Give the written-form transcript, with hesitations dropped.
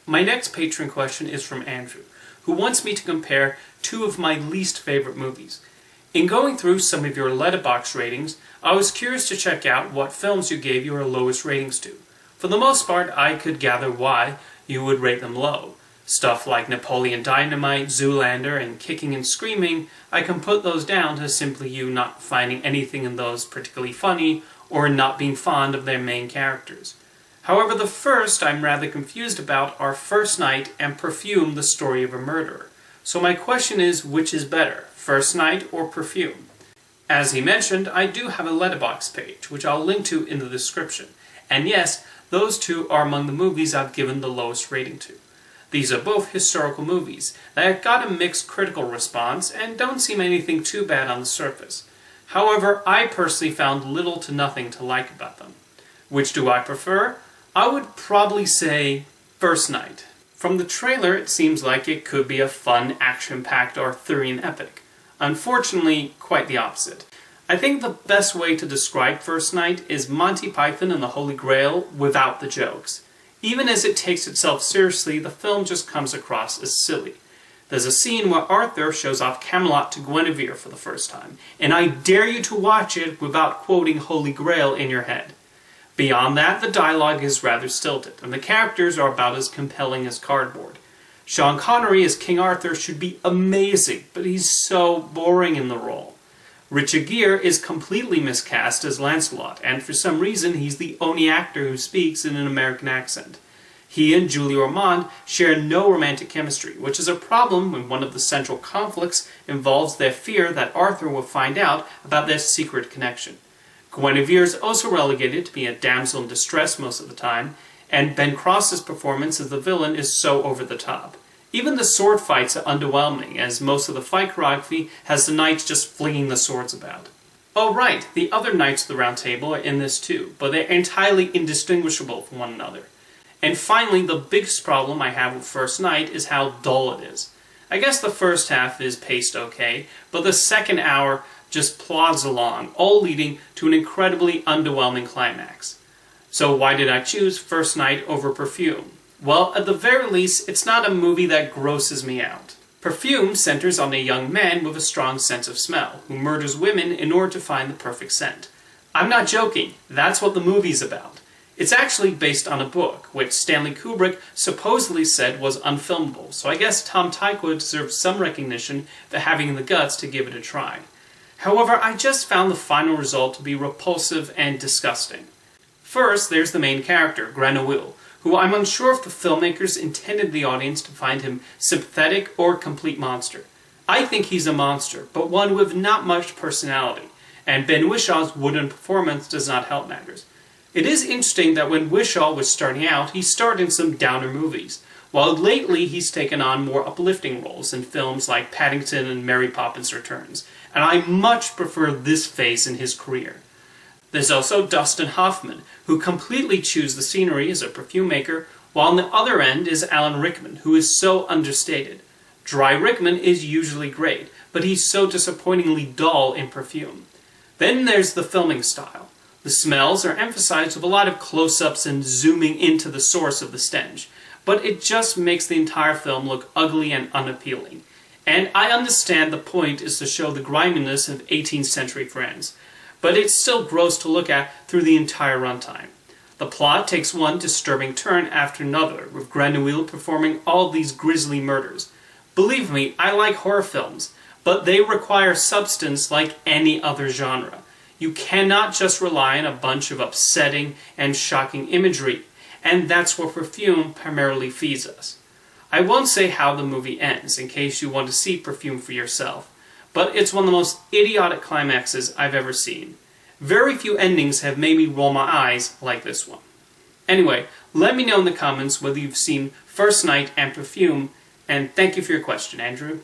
My next Patreon question is from Andrew, who wants me to compare two of my least favorite movies. In going through some of your Letterboxd ratings, I was curious to check out what films you gave your lowest ratings to. For the most part, I could gather why you would rate them low. Stuff like Napoleon Dynamite, Zoolander, and Kicking and Screaming, I can put those down to simply you not finding anything in those particularly funny, or not being fond of their main characters. However, the first I'm rather confused about are First Night and Perfume, the Story of a Murderer. So my question is, which is better, First Night or Perfume? As he mentioned, I do have a Letterboxd page, which I'll link to in the description. And yes, those two are among the movies I've given the lowest rating to. These are both historical movies that got a mixed critical response and don't seem anything too bad on the surface. However, I personally found little to nothing to like about them. Which do I prefer? I would probably say First Night. From the trailer, it seems like it could be a fun, action-packed Arthurian epic. Unfortunately, quite the opposite. I think the best way to describe First Night is Monty Python and the Holy Grail without the jokes. Even as it takes itself seriously, the film just comes across as silly. There's a scene where Arthur shows off Camelot to Guinevere for the first time, and I dare you to watch it without quoting Holy Grail in your head. Beyond that, the dialogue is rather stilted, and the characters are about as compelling as cardboard. Sean Connery as King Arthur should be amazing, but he's so boring in the role. Richard Gere is completely miscast as Lancelot, and for some reason he's the only actor who speaks in an American accent. He and Julie Ormond share no romantic chemistry, which is a problem when one of the central conflicts involves their fear that Arthur will find out about their secret connection. Guinevere is also relegated to be a damsel in distress most of the time, and Ben Cross's performance as the villain is so over the top. Even the sword fights are underwhelming, as most of the fight choreography has the knights just flinging the swords about. Oh right, the other Knights of the Round Table are in this too, but they're entirely indistinguishable from one another. And finally, the biggest problem I have with First Night is how dull it is. I guess the first half is paced okay, but the second hour just plods along, all leading to an incredibly underwhelming climax. So why did I choose First Night over Perfume? Well, at the very least, it's not a movie that grosses me out. Perfume centers on a young man with a strong sense of smell, who murders women in order to find the perfect scent. I'm not joking, that's what the movie's about. It's actually based on a book, which Stanley Kubrick supposedly said was unfilmable, so I guess Tom Tykwer deserves some recognition for having the guts to give it a try. However, I just found the final result to be repulsive and disgusting. First, there's the main character, Grenouille, who I'm unsure if the filmmakers intended the audience to find him sympathetic or a complete monster. I think he's a monster, but one with not much personality, and Ben Whishaw's wooden performance does not help matters. It is interesting that when Whishaw was starting out, he starred in some downer movies, while lately he's taken on more uplifting roles in films like Paddington and Mary Poppins Returns, and I much prefer this phase in his career. There's also Dustin Hoffman, who completely chews the scenery as a perfume maker, while on the other end is Alan Rickman, who is so understated. Dry Rickman is usually great, but he's so disappointingly dull in Perfume. Then there's the filming style. The smells are emphasized with a lot of close-ups and zooming into the source of the stench, but it just makes the entire film look ugly and unappealing. And I understand the point is to show the griminess of 18th century France, but it's still gross to look at through the entire runtime. The plot takes one disturbing turn after another, with Grenouille performing all these grisly murders. Believe me, I like horror films, but they require substance like any other genre. You cannot just rely on a bunch of upsetting and shocking imagery, and that's what Perfume primarily feeds us. I won't say how the movie ends, in case you want to see Perfume for yourself, but it's one of the most idiotic climaxes I've ever seen. Very few endings have made me roll my eyes like this one. Anyway, let me know in the comments whether you've seen First Night and Perfume, and thank you for your question, Andrew.